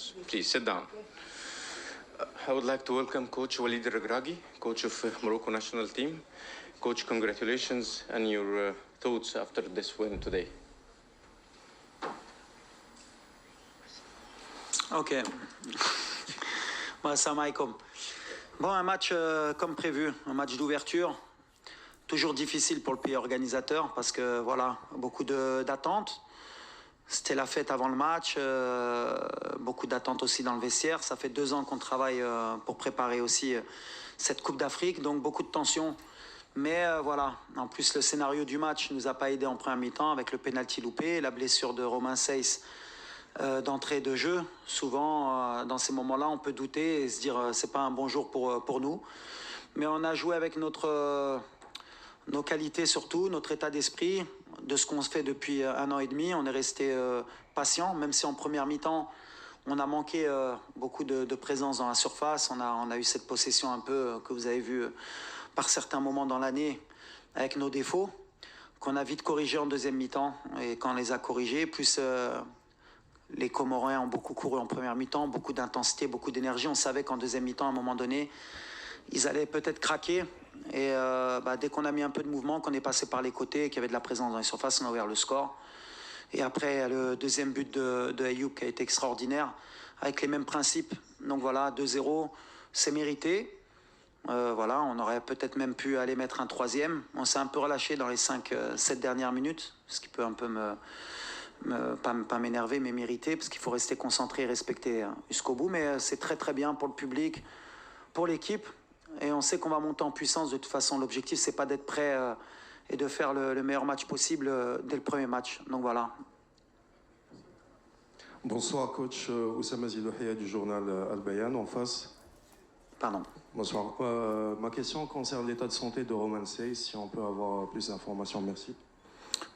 questions. Please sit down. I would like to welcome Coach Walid Regragui, coach of Morocco national team. Coach, congratulations and your thoughts after this win today. Ok. Salam alaikum. Bon, un match comme prévu, un match d'ouverture. Toujours difficile pour le pays organisateur parce que voilà, beaucoup d'attentes. C'était la fête avant le match, beaucoup d'attentes aussi dans le vestiaire. Ça fait 2 ans qu'on travaille pour préparer aussi cette Coupe d'Afrique, donc beaucoup de tensions. Mais voilà, en plus le scénario du match ne nous a pas aidé en première mi-temps avec le pénalty loupé, la blessure de Romain Seyss d'entrée de jeu. Souvent, dans ces moments-là, on peut douter et se dire c'est pas un bon jour pour nous. Mais on a joué avec nos qualités surtout, notre état d'esprit, de ce qu'on se fait depuis 1 an et demi. On est resté patient, même si en première mi-temps, on a manqué beaucoup de présence dans la surface. On a eu cette possession un peu que vous avez vu par certains moments dans l'année avec nos défauts, qu'on a vite corrigé en deuxième mi-temps. Et quand on les a corrigés, plus les Comoriens ont beaucoup couru en première mi-temps, beaucoup d'intensité, beaucoup d'énergie. On savait qu'en deuxième mi-temps, à un moment donné, ils allaient peut-être craquer. Et dès qu'on a mis un peu de mouvement, qu'on est passé par les côtés, qu'il y avait de la présence dans les surfaces, on a ouvert le score. Et après, le deuxième but de Ayoub qui a été extraordinaire, avec les mêmes principes. Donc voilà, 2-0, c'est mérité. Voilà, on aurait peut-être même pu aller mettre un troisième. On s'est un peu relâché dans les 5-7 dernières minutes, ce qui peut un peu pas m'énerver, mais m'irriter, parce qu'il faut rester concentré et respecter jusqu'au bout. Mais c'est très très bien pour le public, pour l'équipe. Et on sait qu'on va monter en puissance. De toute façon, l'objectif, c'est pas d'être prêt et de faire le meilleur match possible dès le premier match. Donc voilà. Bonsoir, coach Oussama Zilouhia du journal Al Bayan en face. Pardon. Bonsoir. Ma question concerne l'état de santé de Romain Seyss. Si on peut avoir plus d'informations, merci.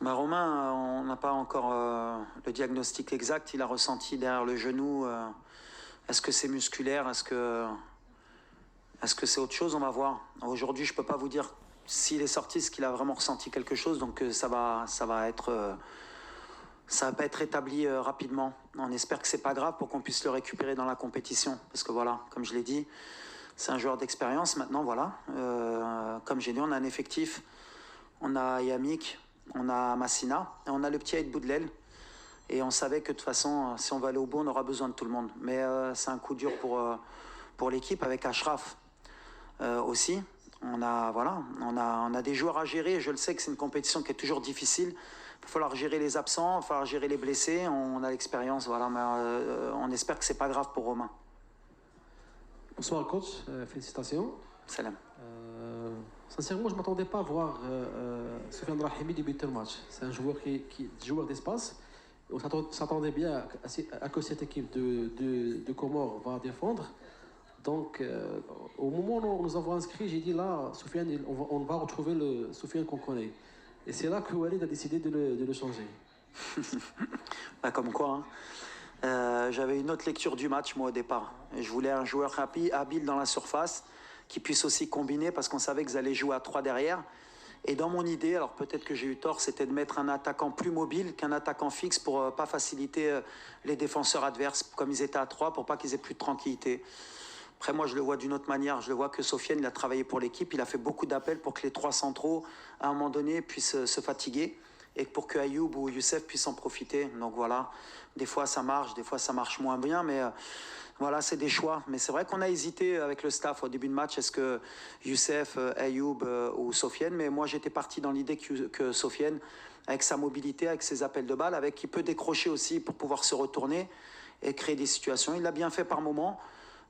Romain, on n'a pas encore le diagnostic exact. Il a ressenti derrière le genou. Est-ce que c'est musculaire? Est-ce que c'est autre chose? On va voir. Aujourd'hui, je ne peux pas vous dire s'il est sorti, ce qu'il a vraiment ressenti quelque chose. Donc ça va pas être établi rapidement. On espère que c'est pas grave pour qu'on puisse le récupérer dans la compétition. Parce que voilà, comme je l'ai dit, c'est un joueur d'expérience. Maintenant, voilà, comme j'ai dit, on a un effectif. On a Yamik, on a Massina et on a le petit Aïd Boudlel. Et on savait que de toute façon, si on va aller au bout, on aura besoin de tout le monde. Mais c'est un coup dur pour l'équipe avec Ashraf aussi. On a des joueurs à gérer. Je le sais que c'est une compétition qui est toujours difficile. Il va falloir gérer les absents, il va falloir gérer les blessés. On a l'expérience, voilà. Mais on espère que c'est pas grave pour Romain. Bonsoir coach, félicitations. Salam. Sincèrement, je ne m'attendais pas à voir Soufiane Brahimi débuter le match. C'est un joueur joueur d'espace. On s'attendait bien à que cette équipe de Comores va défendre. Donc, au moment où nous avons inscrit, j'ai dit là, Soufiane, on va retrouver le Soufiane qu'on connaît. Et c'est là que Walid a décidé de le changer. Comme quoi, hein. J'avais une autre lecture du match, moi, au départ. Je voulais un joueur rapide, habile dans la surface, qui puisse aussi combiner, parce qu'on savait qu'ils allaient jouer à 3 derrière. Et dans mon idée, alors peut-être que j'ai eu tort, c'était de mettre un attaquant plus mobile qu'un attaquant fixe pour pas faciliter les défenseurs adverses, comme ils étaient à 3, pour pas qu'ils aient plus de tranquillité. Après, moi, je le vois d'une autre manière. Je le vois que Sofiane, il a travaillé pour l'équipe. Il a fait beaucoup d'appels pour que les 3 centraux, à un moment donné, puissent se fatiguer et pour que Ayoub ou Youssef puissent en profiter. Donc voilà, des fois ça marche, des fois ça marche moins bien, mais voilà, c'est des choix. Mais c'est vrai qu'on a hésité avec le staff au début de match, est-ce que Youssef, Ayoub ou Sofiane, mais moi j'étais parti dans l'idée que Sofiane, avec sa mobilité, avec ses appels de balle, avec qui peut décrocher aussi pour pouvoir se retourner et créer des situations. Il l'a bien fait par moment.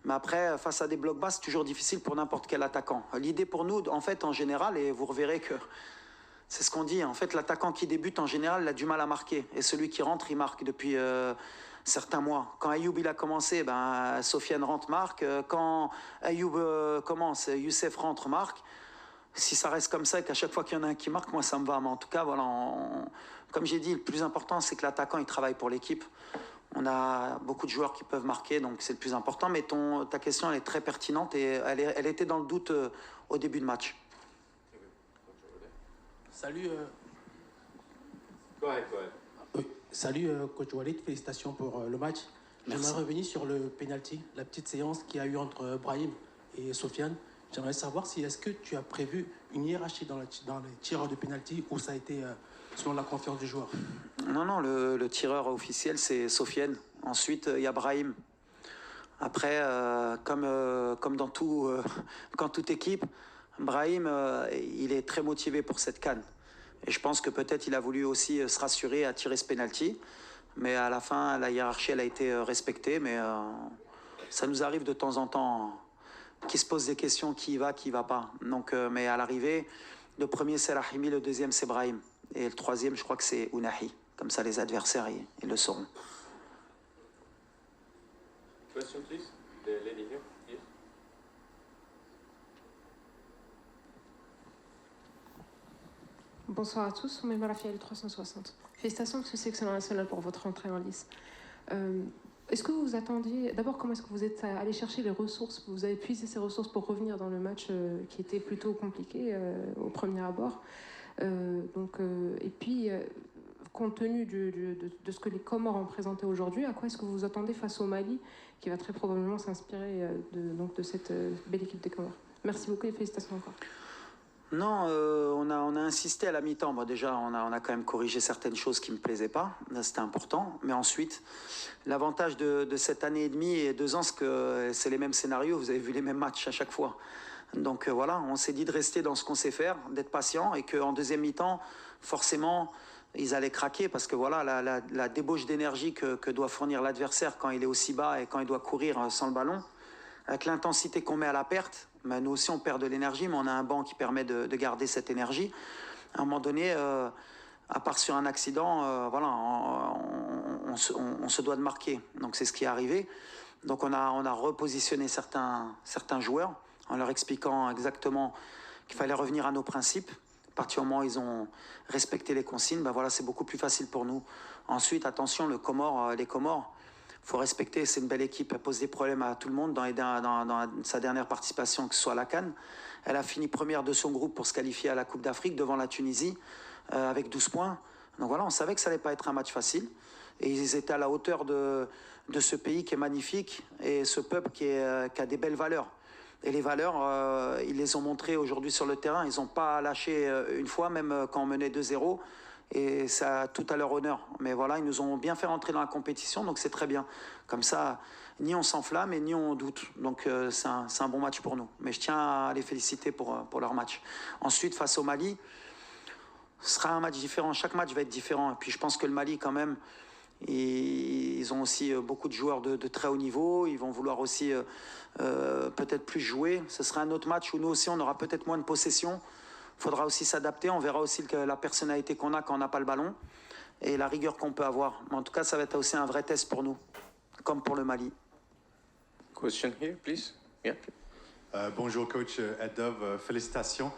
Mais après, face à des blocs bas, c'est toujours difficile pour n'importe quel attaquant. L'idée pour nous, en fait, en général, et vous reverrez que c'est ce qu'on dit, en fait, l'attaquant qui débute, en général, il a du mal à marquer. Et celui qui rentre, il marque depuis certains mois. Quand Ayoub, il a commencé, Sofiane rentre, marque. Quand Ayoub commence, Youssef rentre, marque. Si ça reste comme ça et qu'à chaque fois qu'il y en a un qui marque, moi, ça me va. Mais en tout cas, voilà, comme j'ai dit, le plus important, c'est que l'attaquant, il travaille pour l'équipe. On a beaucoup de joueurs qui peuvent marquer, donc c'est le plus important. Mais ta question, elle est très pertinente et elle était dans le doute au début de match. Salut. Go ahead. Oui. Salut, coach Walid. Félicitations pour le match. Merci. J'aimerais revenir sur le penalty, la petite séance qu'il y a eu entre Brahim et Sofiane. J'aimerais savoir si est-ce que tu as prévu une hiérarchie dans les tireurs de penalty ou ça a été selon la confiance du joueur. Non, le tireur officiel, c'est Sofiane. Ensuite, il y a Brahim. Après, comme dans toute équipe, Brahim, il est très motivé pour cette CAN. Et je pense que peut-être il a voulu aussi se rassurer à tirer ce penalty. Mais à la fin, la hiérarchie, elle a été respectée. Mais ça nous arrive de temps en temps qu'il se pose des questions, qui y va, qui y va pas. Donc, mais à l'arrivée, le premier c'est Rahimi, le deuxième c'est Brahim. Et le troisième, je crois que c'est Ounahi. Comme ça, les adversaires, ils le sauront. Question, please. The lady here. Yes. Bonsoir à tous, Oumaima Rafiel 360. Félicitations Monsieur le sélectionneur national pour votre entrée en lice. Est-ce que vous attendiez, d'abord comment est-ce que vous êtes allé chercher les ressources, vous avez puisé ces ressources pour revenir dans le match qui était plutôt compliqué au premier abord et puis compte tenu de ce que les Comores ont présenté aujourd'hui, à quoi est-ce que vous vous attendez face au Mali qui va très probablement s'inspirer de cette belle équipe des Comores? Merci beaucoup et félicitations encore. Non, on a insisté à la mi-temps. Bon, déjà, on a quand même corrigé certaines choses qui ne me plaisaient pas. C'était important. Mais ensuite, l'avantage de cette année et demie et 2 ans, c'est que c'est les mêmes scénarios. Vous avez vu les mêmes matchs à chaque fois. Donc voilà, on s'est dit de rester dans ce qu'on sait faire, d'être patient et qu'en deuxième mi-temps, forcément, ils allaient craquer parce que voilà, la débauche d'énergie que doit fournir l'adversaire quand il est aussi bas et quand il doit courir sans le ballon, avec l'intensité qu'on met à la perte, ben nous aussi on perd de l'énergie, mais on a un banc qui permet de garder cette énergie. À un moment donné, à part sur un accident, voilà, on se doit de marquer. Donc c'est ce qui est arrivé. Donc on a repositionné certains joueurs en leur expliquant exactement qu'il fallait revenir à nos principes. À partir du moment où ils ont respecté les consignes, ben voilà, c'est beaucoup plus facile pour nous. Ensuite, attention, les Comores, il faut respecter, c'est une belle équipe, elle pose des problèmes à tout le monde dans sa dernière participation, que ce soit à la CAN. Elle a fini première de son groupe pour se qualifier à la Coupe d'Afrique devant la Tunisie avec 12 points. Donc voilà, on savait que ça n'allait pas être un match facile. Et ils étaient à la hauteur de ce pays qui est magnifique et ce peuple qui a des belles valeurs. Et les valeurs, ils les ont montrées aujourd'hui sur le terrain. Ils n'ont pas lâché une fois, même quand on menait 2-0. Et ça, tout à leur honneur. Mais voilà, ils nous ont bien fait rentrer dans la compétition, donc c'est très bien. Comme ça, ni on s'enflamme et ni on doute. Donc c'est un bon match pour nous. Mais je tiens à les féliciter pour leur match. Ensuite, face au Mali, ce sera un match différent. Chaque match va être différent. Et puis je pense que le Mali, quand même, ils ont aussi beaucoup de joueurs de très haut niveau. Ils vont vouloir aussi peut-être plus jouer. Ce sera un autre match où nous aussi, on aura peut-être moins de possession. Il faudra aussi s'adapter, on verra aussi la personnalité qu'on a quand on n'a pas le ballon et la rigueur qu'on peut avoir. Mais en tout cas, ça va être aussi un vrai test pour nous, comme pour le Mali. Question here, please. Yeah. Bonjour coach Edov, félicitations.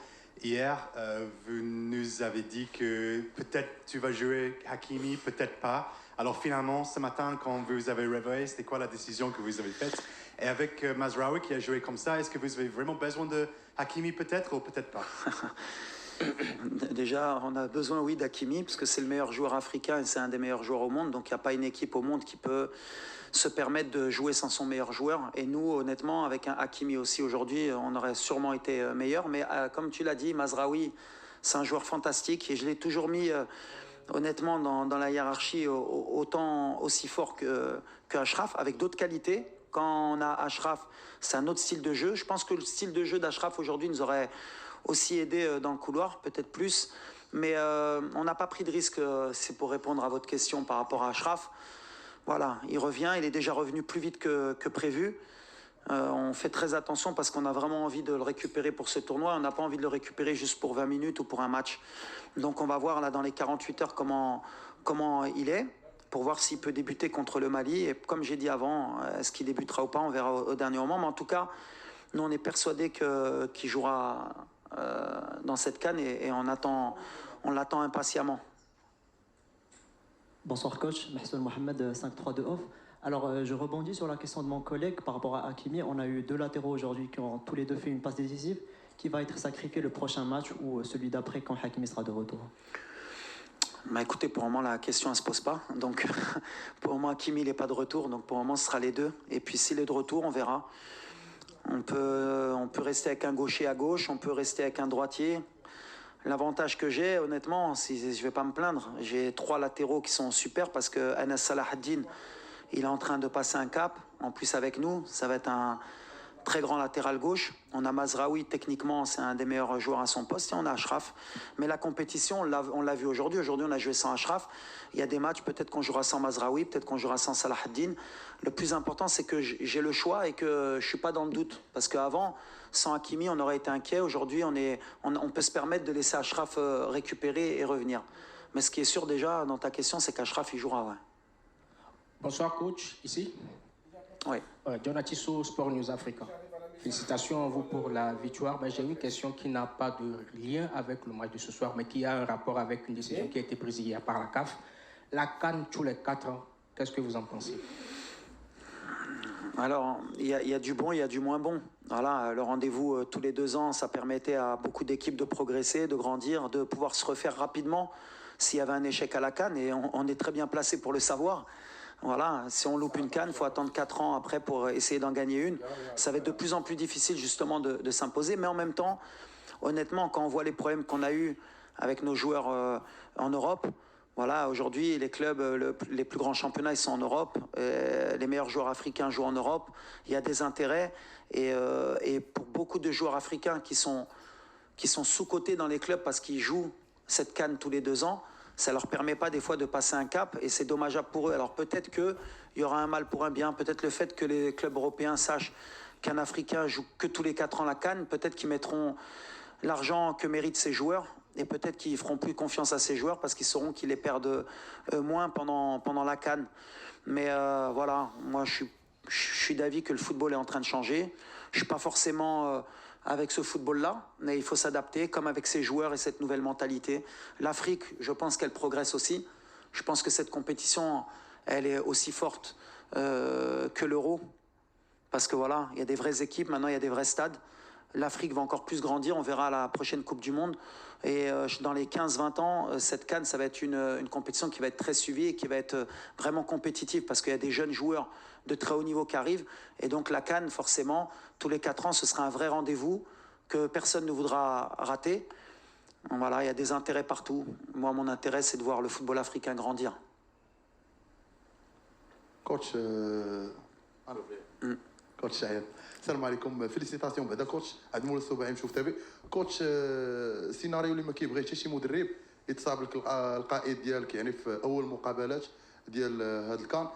Hier, vous nous avez dit que peut-être tu vas jouer Hakimi, peut-être pas. Alors finalement, ce matin, quand vous avez réveillé, c'était quoi la décision que vous avez faite? Et avec Mazraoui qui a joué comme ça, est-ce que vous avez vraiment besoin de Hakimi peut-être ou peut-être pas? Déjà, on a besoin, oui, d'Hakimi, parce que c'est le meilleur joueur africain et c'est un des meilleurs joueurs au monde. Donc, il n'y a pas une équipe au monde qui peut se permettre de jouer sans son meilleur joueur. Et nous, honnêtement, avec un Hakimi aussi aujourd'hui, on aurait sûrement été meilleur. Mais comme tu l'as dit, Mazraoui, c'est un joueur fantastique et je l'ai toujours mis, honnêtement, dans la hiérarchie autant aussi fort que Achraf, avec d'autres qualités. Quand on a Achraf, c'est un autre style de jeu. Je pense que le style de jeu d'Achraf aujourd'hui nous aurait aussi aidé dans le couloir, peut-être plus. Mais on n'a pas pris de risque, c'est pour répondre à votre question par rapport à Achraf. Voilà, il revient, il est déjà revenu plus vite que prévu. On fait très attention parce qu'on a vraiment envie de le récupérer pour ce tournoi. On n'a pas envie de le récupérer juste pour 20 minutes ou pour un match. Donc on va voir là dans les 48 heures comment il est, pour voir s'il peut débuter contre le Mali. Et comme j'ai dit avant, est-ce qu'il débutera ou pas, on verra au dernier moment. Mais en tout cas, nous on est persuadés qu'il jouera dans cette CAN et on l'attend impatiemment. Bonsoir coach, Mahsoul Mohamed, 5-3 de off. Alors je rebondis sur la question de mon collègue par rapport à Hakimi. On a eu 2 latéraux aujourd'hui qui ont tous les 2 fait une passe décisive. Qui va être sacrifié le prochain match ou celui d'après quand Hakimi sera de retour? Bah écoutez, pour le moment, la question ne se pose pas. Donc, pour le moment, Hakimi, il n'est pas de retour. Donc, pour le moment, ce sera les deux. Et puis, s'il est de retour, on verra. On peut rester avec un gaucher à gauche, on peut rester avec un droitier. L'avantage que j'ai, honnêtement, je ne vais pas me plaindre. J'ai 3 latéraux qui sont super parce que Anas Salahaddin, il est en train de passer un cap. En plus, avec nous, ça va être un très grand latéral gauche. On a Mazraoui, techniquement, c'est un des meilleurs joueurs à son poste. Et on a Achraf. Mais la compétition, on l'a vu aujourd'hui. Aujourd'hui, on a joué sans Achraf. Il y a des matchs, peut-être qu'on jouera sans Mazraoui, peut-être qu'on jouera sans Salahaddin. Le plus important, c'est que j'ai le choix et que je ne suis pas dans le doute. Parce qu'avant, sans Hakimi, on aurait été inquiet. Aujourd'hui, on peut se permettre de laisser Achraf récupérer et revenir. Mais ce qui est sûr déjà, dans ta question, c'est qu'Achraf, il jouera. Ouais. Bonsoir coach, ici. Oui. John Atisso, Sport News Africa. Félicitations à vous pour la victoire. Mais j'ai une question qui n'a pas de lien avec le match de ce soir, mais qui a un rapport avec une décision qui a été prise hier par la CAF. La CAN tous les 4 ans, qu'est-ce que vous en pensez? Alors, il y a du bon, il y a du moins bon. Voilà, le rendez-vous tous les 2 ans, ça permettait à beaucoup d'équipes de progresser, de grandir, de pouvoir se refaire rapidement s'il y avait un échec à la CAN, et on est très bien placé pour le savoir. Voilà, si on loupe une CAN, il faut attendre 4 ans après pour essayer d'en gagner une. Ça va être de plus en plus difficile justement de s'imposer, mais en même temps, honnêtement, quand on voit les problèmes qu'on a eus avec nos joueurs en Europe, voilà, aujourd'hui, les clubs, les plus grands championnats, ils sont en Europe. Les meilleurs joueurs africains jouent en Europe. Il y a des intérêts. Et pour beaucoup de joueurs africains qui sont sous-cotés dans les clubs parce qu'ils jouent cette CAN tous les 2 ans, ça ne leur permet pas des fois de passer un cap. Et c'est dommageable pour eux. Alors peut-être qu'il y aura un mal pour un bien. Peut-être le fait que les clubs européens sachent qu'un Africain joue que tous les 4 ans la CAN, peut-être qu'ils mettront l'argent que méritent ces joueurs. Et peut-être qu'ils feront plus confiance à ces joueurs parce qu'ils sauront qu'ils les perdent moins pendant la CAN. Mais voilà, moi je suis d'avis que le football est en train de changer. Je ne suis pas forcément avec ce football-là, mais il faut s'adapter comme avec ces joueurs et cette nouvelle mentalité. L'Afrique, je pense qu'elle progresse aussi. Je pense que cette compétition, elle est aussi forte que l'Euro. Parce que voilà, il y a des vraies équipes, maintenant il y a des vrais stades. L'Afrique va encore plus grandir, on verra à la prochaine Coupe du Monde. Et dans les 15-20 ans, cette CAN, ça va être une compétition qui va être très suivie et qui va être vraiment compétitive parce qu'il y a des jeunes joueurs de très haut niveau qui arrivent. Et donc la CAN, forcément, tous les 4 ans, ce sera un vrai rendez-vous que personne ne voudra rater. Voilà, il y a des intérêts partout. Moi, mon intérêt, c'est de voir le football africain grandir. Coach, كوتش شعيب السلام عليكم فيليسيتاسيون بعدا كوتش عاد مول السباعي نشوف تابع كوتش السيناريو اللي ما كيبغيش حتى شي مدرب يتصاب لك القائد ديالك يعني في اول مقابلات ديال هذا الكان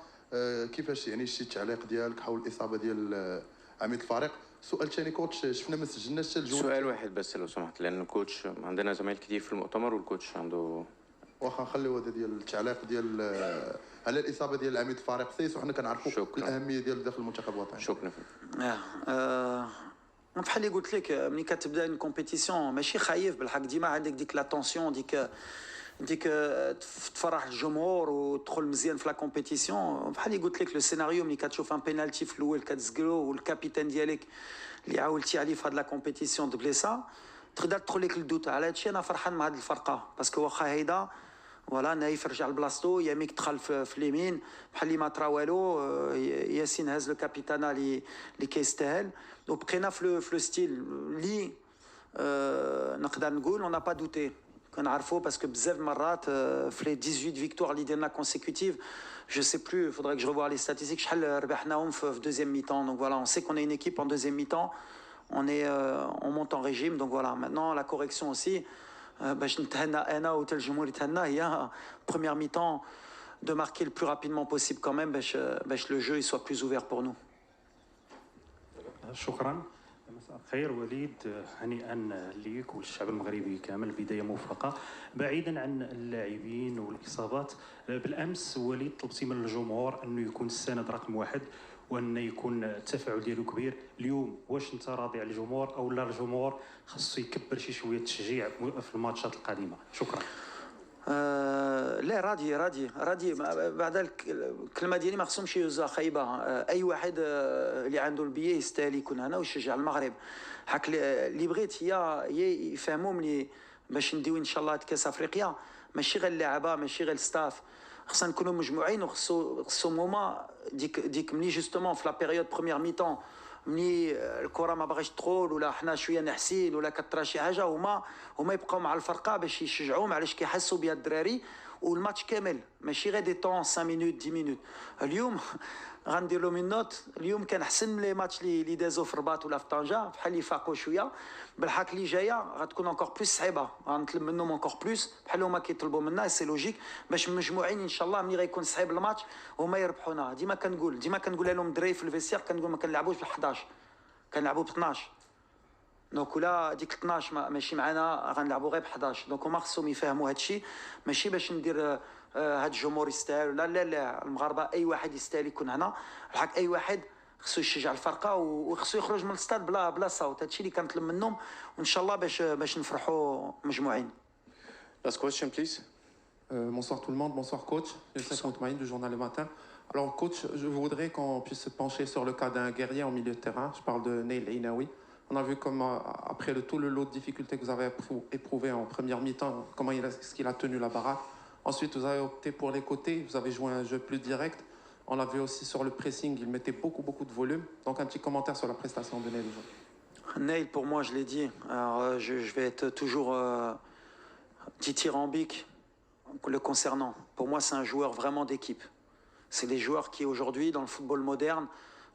كيفاش يعني شي التعليق ديالك حول الاصابه ديال عميد الفريق سؤال ثاني كوتش شفنا ما سجلناش حتى الجول سؤال واحد بس لو سمحت لان الكوتش عندنا زمايل كتير في المؤتمر والكوتش عنده واخا نخليو هذا ديال التعليق ديال على الاصابه ديال العميد الفريق سيس وحنا كنعرفوا الاهميه ديال داخل المنتخب الوطني شكرا بحال اللي قلت لك ملي كتبدا اون كومبيتيسيون ماشي خايف بالحق ديما عندك ديك لا طونسيون ديك تفرح الجمهور وتدخل مزيان في لا كومبيتيسيون بحال اللي قلت لك لو سيناريو ملي كتشوف ان بينالتي في الاول كتزقلو والكابيتان ديالك اللي عاولتي عليه في هاد لا كومبيتيسيون دبليسا تقدر تدخل لك الدوت على هادشي انا فرحان مع هاد الفرقه باسكو واخا هيدا فوالا نايف رجع لبلاصتو ياميك دخل في اليمين بحال اللي ما طرا والو ياسين هز لو كابيتانا اللي كيستاهل وبقينا في لو ستيل اللي نقدر نقول اون با دوتي كنعرفوا باسكو بزاف مرات في لي 18 فيكتوار اللي درنا كونسيكوتيف je sais plus faudrait que je revoie les statistiques شحال ربحناهم في deuxième mi-temps donc voilà on sait qu'on est une équipe en deuxième mi-temps on monte en régime donc voilà maintenant la correction aussi باش نتهنى انا وتا الجمهور يتهنى هي première mi-temps de marquer le plus rapidement possible quand même باش le jeu il soit plus ouvert pour nous. شكرا. مساء الخير وليد هنيئا ليك والشعب المغربي كامل بدايه موفقه. بعيدا عن اللاعبين والاصابات بالامس وليد طلبتي من الجمهور انه يكون السند رقم 1 وان يكون التفاعل ديالو كبير. اليوم واش انت راضي على الجمهور او لا الجمهور خاصو يكبر شي شويه التشجيع في الماتشات القادمه؟ شكرا. لا راضي بعد الكلمه ديالي ما خصهمش يوزوها خايبه. اي واحد اللي عنده البيه يستاهل يكون هنا ويشجع المغرب. حك اللي بغيت هي يفهموا ملي باش نديو ان شاء الله كاس افريقيا ماشي غير اللعابه ماشي غير الستاف خصنا نكونوا مجموعين وخصو موما ديك ملي جوستومون في لا بيريود بروميير ميطون ملي الكره ما باغيش تدخل ولا حنا شويه نحسين ولا كطرا شي حاجه هما يبقاو مع الفرقه باش يشجعوهم علاش كيحسوا بها الدراري والماتش كامل ماشي غير دي طون 5 مينوت 10 مينوت اليوم غندير لهم النوت اليوم كان احسن من لي ماتش اللي دازو في الرباط ولا في طنجه بحال اللي فاقوا شويه بالحق اللي جايه غتكون انكور بلوس صعيبه غنطلب منهم انكور بلوس بحال هما كيطلبوا منا سي لوجيك باش مجموعين ان شاء الله ملي غيكون صعيب الماتش هما يربحونا ديما كنقولها لهم الدراري في الفيستير كنقول ما كنلعبوش بال 11 كنلعبوا ب 12 دونك ولا ديك 12 ماشي معنا غنلعبوا غير ب 11 دونك هما خصهم يفهموا هذا الشيء ماشي باش ندير هاد الجمهور يستاهل لا المغاربه اي واحد يستاهل يكون هنا الحق اي واحد خصو يشجع الفرقه وخصو يخرج من الستاد بلا صوت هادشي اللي كنطلب منهم وان شاء الله باش نفرحوا مجموعين. Last question please. Bonsoir tout le monde, bonsoir coach. Youssef Moutmaïn du journal Le Matin. Alors coach, je voudrais qu'on puisse se pencher sur le cas d'un guerrier en milieu de terrain. Je parle de Neil Inaoui. On a vu comment, après tout le lot de difficultés que vous avez éprouvé en première mi-temps, comment est-ce qu'il a tenu la baraque. Ensuite, vous avez opté pour les côtés, vous avez joué un jeu plus direct. On l'a vu aussi sur le pressing, il mettait beaucoup de volume. Donc un petit commentaire sur la prestation de Neil. Neil, pour moi, je l'ai dit, alors, je vais être toujours dithyrambique le concernant. Pour moi, c'est un joueur vraiment d'équipe. C'est des joueurs qui, aujourd'hui, dans le football moderne,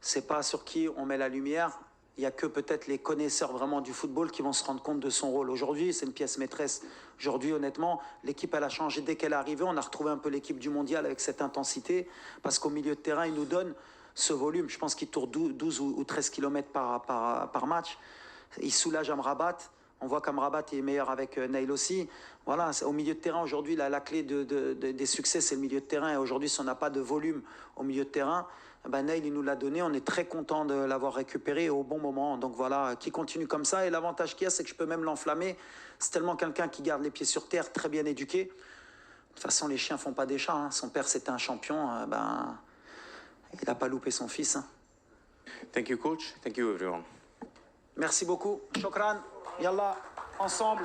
c'est pas sur qui on met la lumière. Il n'y a que peut-être les connaisseurs vraiment du football qui vont se rendre compte de son rôle. Aujourd'hui, c'est une pièce maîtresse. Aujourd'hui, honnêtement, l'équipe, elle a changé dès qu'elle est arrivée. On a retrouvé un peu l'équipe du mondial avec cette intensité. Parce qu'au milieu de terrain, il nous donne ce volume. Je pense qu'il tourne 12 ou 13 km par match. Il soulage Amrabat. On voit qu'Amrabat est meilleur avec Neil aussi. Voilà, au milieu de terrain, aujourd'hui, la clé des succès, c'est le milieu de terrain. Et aujourd'hui, si on n'a pas de volume au milieu de terrain, Neil, il nous l'a donné. On est très content de l'avoir récupéré au bon moment. Donc voilà, qui continue comme ça. Et l'avantage qu'il y a, c'est que je peux même l'enflammer. C'est tellement quelqu'un qui garde les pieds sur terre, très bien éduqué. De toute façon, les chiens font pas des chats. Hein. Son père, c'était un champion. Il n'a pas loupé son fils. Hein. Thank you coach, thank you everyone. Merci beaucoup. Shukran. Yallah, ensemble.